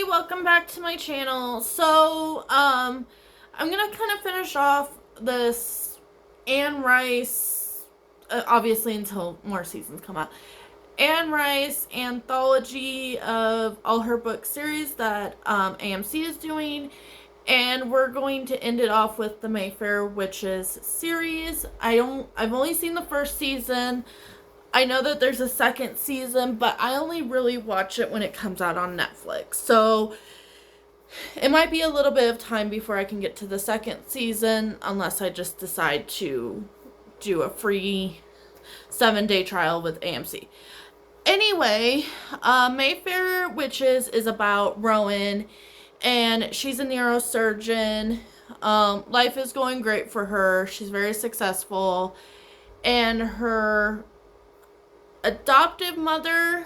welcome back to my channel. So, I'm gonna kind of finish off this Anne Rice, obviously until more seasons come out, Anne Rice anthology of all her book series that AMC is doing, and we're going to end it off with the Mayfair Witches series. I've only seen the first season. I know that there's a second season, but I only really watch it when it comes out on Netflix. So it might be a little bit of time before I can get to the second season, unless I just decide to do a free 7-day trial with AMC. Anyway, Mayfair Witches is about Rowan, and she's a neurosurgeon. Life is going great for her. She's very successful, and her adoptive mother,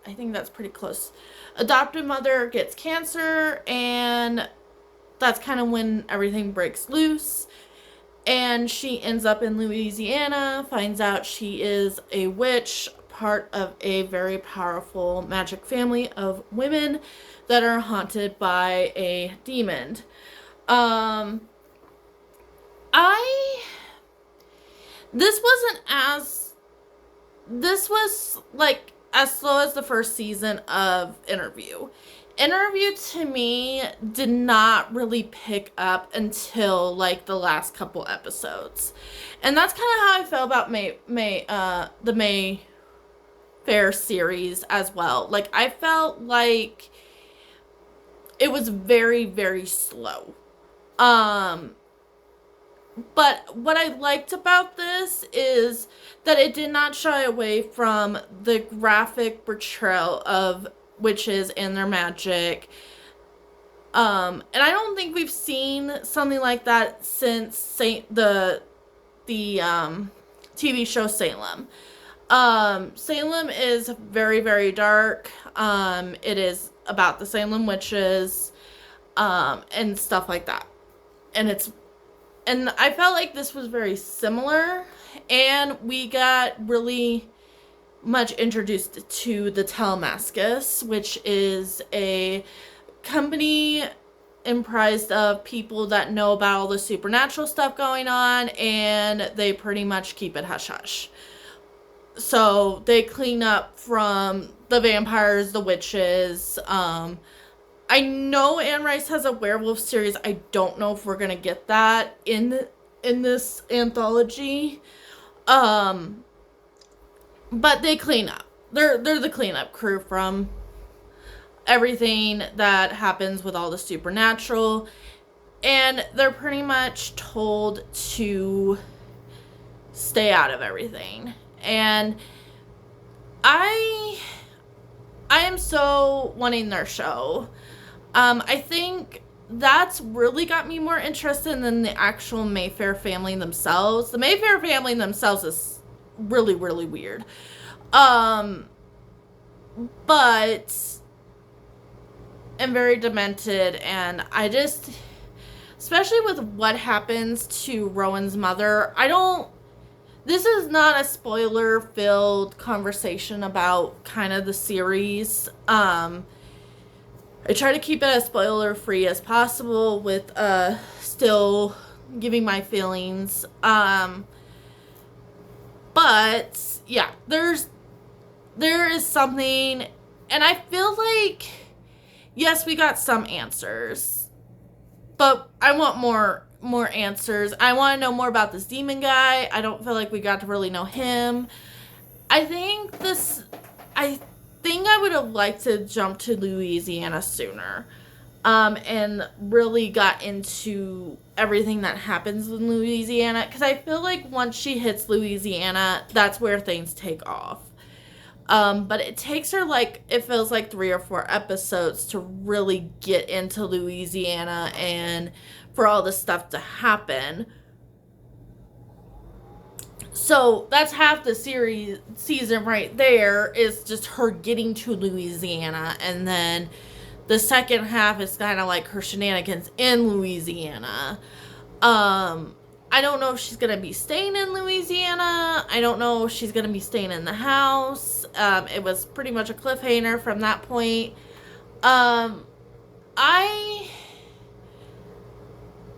I think that's pretty close, adoptive mother gets cancer, and that's kind of when everything breaks loose, and she ends up in Louisiana, finds out she is a witch, part of a very powerful magic family of women that are haunted by a demon. This was like as slow as the first season of Interview. Interview to me did not really pick up until like the last couple episodes. And that's kind of how I felt about the Mayfair series as well. Like, I felt like it was very, very slow. But what I liked about this is that it did not shy away from the graphic portrayal of witches and their magic. And I don't think we've seen something like that since the TV show Salem. Salem is very, very dark. It is about the Salem witches, and stuff like that. And I felt like this was very similar, and we got really much introduced to the Telemascus, which is a company comprised of people that know about all the supernatural stuff going on, and they pretty much keep it hush-hush. So they clean up from the vampires, the witches. I know Anne Rice has a werewolf series. I don't know if we're gonna get that in this anthology. But they clean up. They're the cleanup crew from everything that happens with all the supernatural, and they're pretty much told to stay out of everything. And I am so wanting their show. I think that's really got me more interested than the actual Mayfair family themselves. The Mayfair family themselves is really, really weird. But I'm very demented, and I just, especially with what happens to Rowan's mother, this is not a spoiler-filled conversation about kind of the series. I try to keep it as spoiler-free as possible with still giving my feelings. But yeah, there is something, and I feel like, yes, we got some answers, but I want more answers. I want to know more about this demon guy. I don't feel like we got to really know him. I think I would have liked to jump to Louisiana sooner, and really got into everything that happens in Louisiana, because I feel like once she hits Louisiana, that's where things take off. But it takes her, like, it feels like 3 or 4 episodes to really get into Louisiana and for all this stuff to happen. So that's half the season right there, is just her getting to Louisiana, and then the second half is kind of like her shenanigans in Louisiana. I don't know if she's going to be staying in Louisiana. I don't know if she's going to be staying in the house. It was pretty much a cliffhanger from that point. I,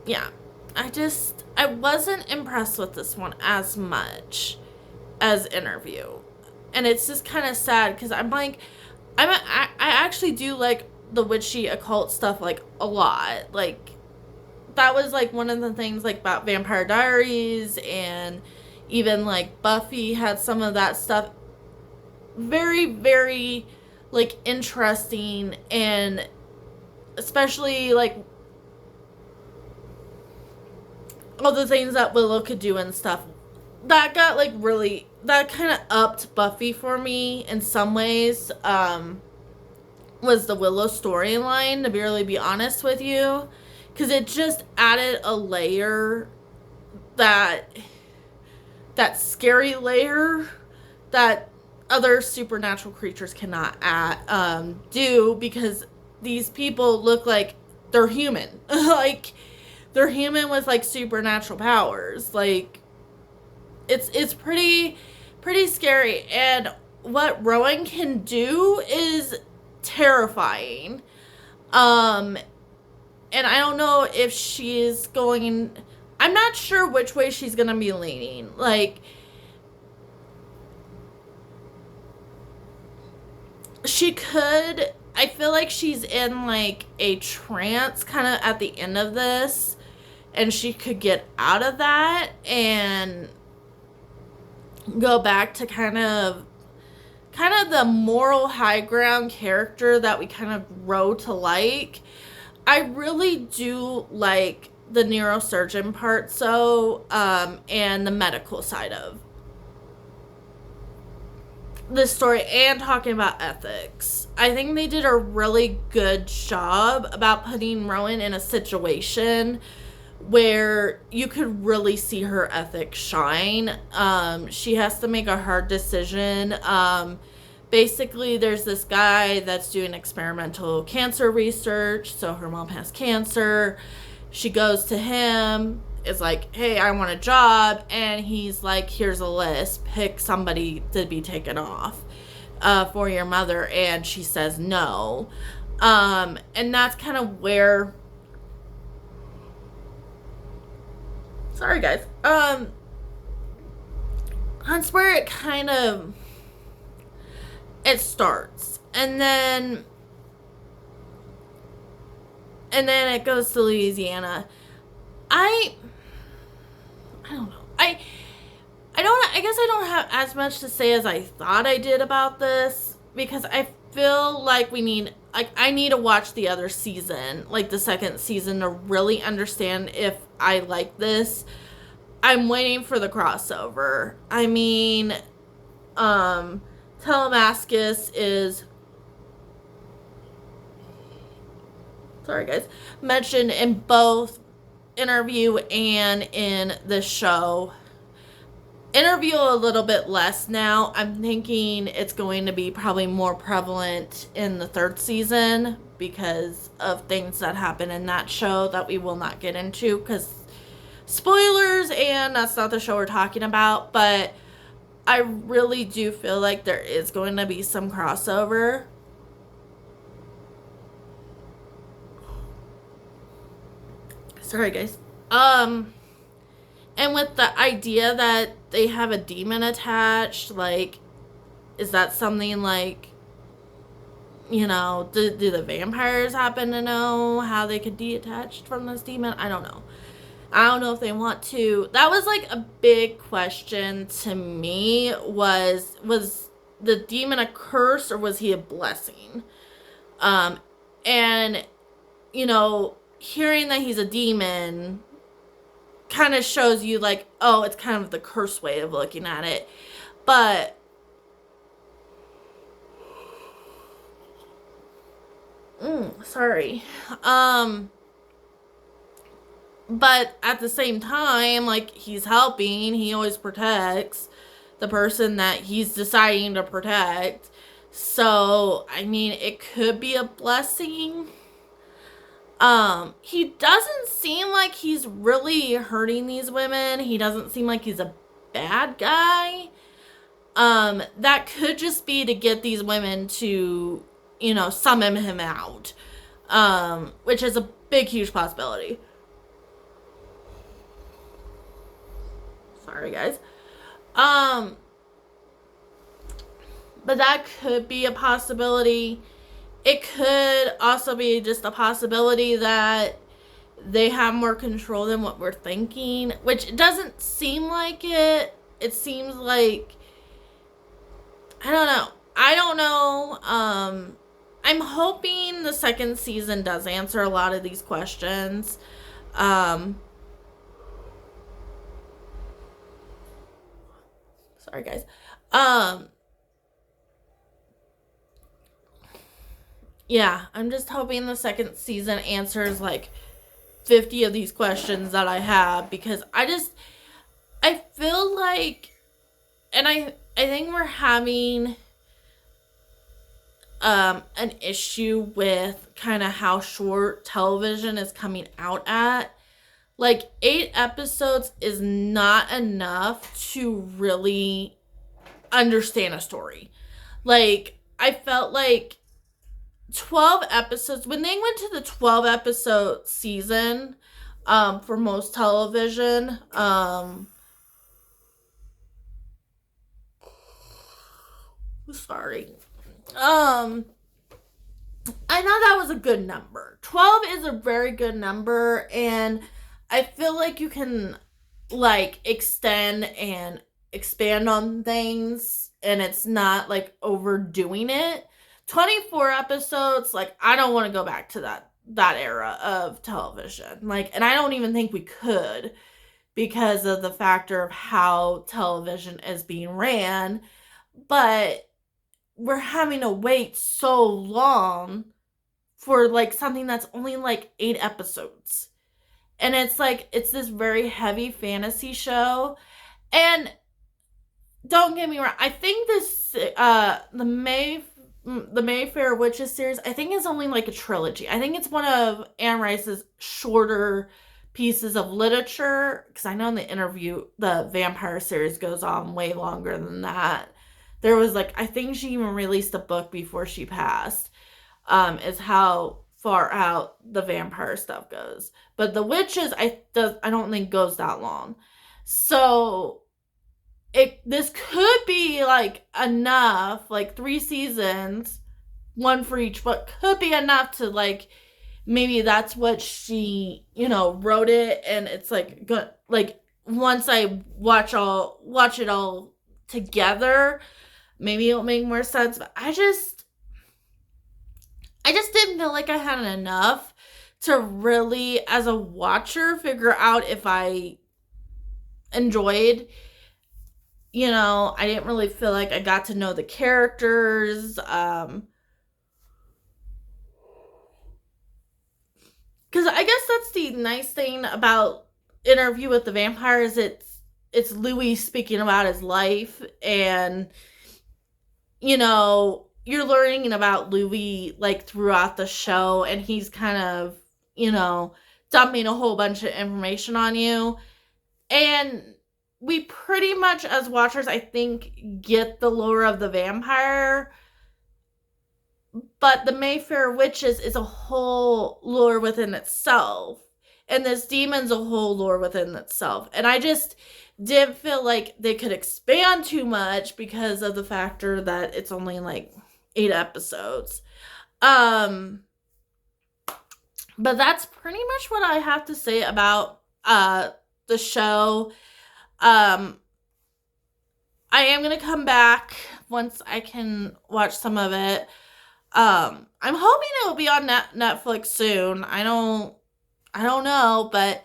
yeah, I wasn't impressed with this one as much as Interview. And it's just kind of sad because I'm like, I actually do like the witchy occult stuff like a lot. Like, that was like one of the things like about Vampire Diaries, and even like Buffy had some of that stuff. Very, very like interesting, and especially like all the things that Willow could do and stuff. That got like really, that kind of upped Buffy for me in some ways. Was the Willow storyline, to really be honest with you, because it just added a layer, that scary layer that other supernatural creatures cannot do, because these people look like they're human. Like, they're human with like supernatural powers. Like, it's pretty scary, and what Rowan can do is terrifying. And I don't know if she's going, I'm not sure which way she's gonna be leaning. Like, she could, I feel like she's in like a trance kind of at the end of this, and she could get out of that and go back to kind of the moral high ground character that we kind of grow to like. I really do like the neurosurgeon part, and the medical side of this story, and talking about ethics. I think they did a really good job about putting Rowan in a situation where you could really see her ethics shine. She has to make a hard decision. Basically, there's this guy that's doing experimental cancer research. So her mom has cancer. She goes to him, is like, hey, I want a job. And he's like, here's a list. Pick somebody to be taken off for your mother. And she says no. And that's kind of where... Sorry, guys. That's where it kind of... it starts. And then it goes to Louisiana. I don't know. I guess I don't have as much to say as I thought I did about this, because I feel like I need to watch the other season, like the second season, to really understand if I like this. I'm waiting for the crossover. I mean, Telemascus is, sorry guys, mentioned in both Interview and in the show. Interview a little bit less now. I'm thinking it's going to be probably more prevalent in the third season because of things that happen in that show that we will not get into, because spoilers, and that's not the show we're talking about. But I really do feel like there is going to be some crossover. Sorry, guys. And with the idea that they have a demon attached, like, is that something like, you know, do the vampires happen to know how they could detach from this demon? I don't know. I don't know if they want to. That was like a big question to me, was the demon a curse or was he a blessing? And, you know, hearing that he's a demon kind of shows you like, oh, it's kind of the curse way of looking at it. But sorry. But at the same time, like, he's helping, he always protects the person that he's deciding to protect. So, I mean, it could be a blessing. He doesn't seem like he's really hurting these women. He doesn't seem like he's a bad guy. That could just be to get these women to, you know, summon him out. which is a big, huge possibility. Sorry, guys. Um, but that could be a possibility. It could also be just a possibility that they have more control than what we're thinking, which doesn't seem like it. It seems like, I don't know. I don't know. I'm hoping the second season does answer a lot of these questions. Um, Sorry, guys. Um, yeah, I'm just hoping the second season answers like 50 of these questions that I have, because I feel like, and I think we're having an issue with kind of how short television is coming out at. Like 8 episodes is not enough to really understand a story. Like I felt like 12 episodes, when they went to the 12 episode season for most television, sorry. I know that was a good number. 12 is a very good number, and I feel like you can like extend and expand on things, and it's not like overdoing it. 24 episodes, like I don't want to go back to that era of television. Like, and I don't even think we could, because of the factor of how television is being ran. But we're having to wait so long for like something that's only like 8 episodes. And it's like it's this very heavy fantasy show. And don't get me wrong, I think this the Mayfair Witches series, I think is only like a trilogy. I think it's one of Anne Rice's shorter pieces of literature, because I know in the interview the vampire series goes on way longer than that. There was like, I think she even released a book before she passed, is how far out the vampire stuff goes. But the witches, I don't think goes that long. So this could be like enough, like 3 seasons, one for each book, could be enough to like, maybe that's what she, wrote it, and it's like good. Like once I watch it all together, maybe it'll make more sense. But I just didn't feel like I had enough to really, as a watcher, figure out if I enjoyed. I didn't really feel like I got to know the characters. Because I guess that's the nice thing about Interview with the Vampire, is it's Louis speaking about his life, and you're learning about Louis like throughout the show, and he's kind of, dumping a whole bunch of information on you. And we pretty much, as watchers, I think, get the lore of the vampire. But the Mayfair Witches is a whole lore within itself. And this demon's a whole lore within itself. And I just didn't feel like they could expand too much because of the factor that it's only like 8 episodes. But that's pretty much what I have to say about the show. I am going to come back once I can watch some of it. I'm hoping it will be on Netflix soon. I don't know, but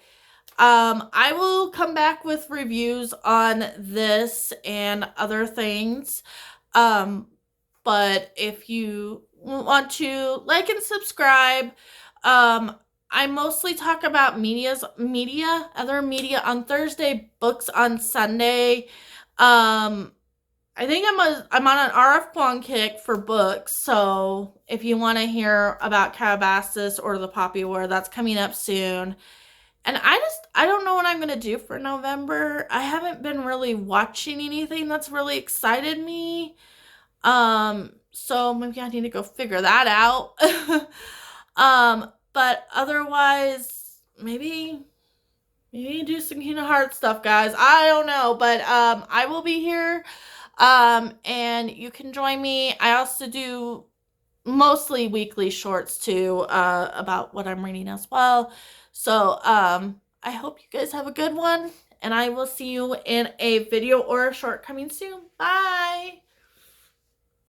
I will come back with reviews on this and other things. But if you want to like and subscribe, I mostly talk about other media on Thursday, books on Sunday. I think I'm on an RF Kwong kick for books, so if you want to hear about Calabasas or the Poppy War, that's coming up soon. And I don't know what I'm going to do for November. I haven't been really watching anything that's really excited me. So maybe I need to go figure that out. But otherwise, maybe do some Kingdom Hearts stuff, guys. I don't know, but I will be here. And you can join me. I also do mostly weekly shorts too, about what I'm reading as well. So, I hope you guys have a good one, and I will see you in a video or a short coming soon. Bye.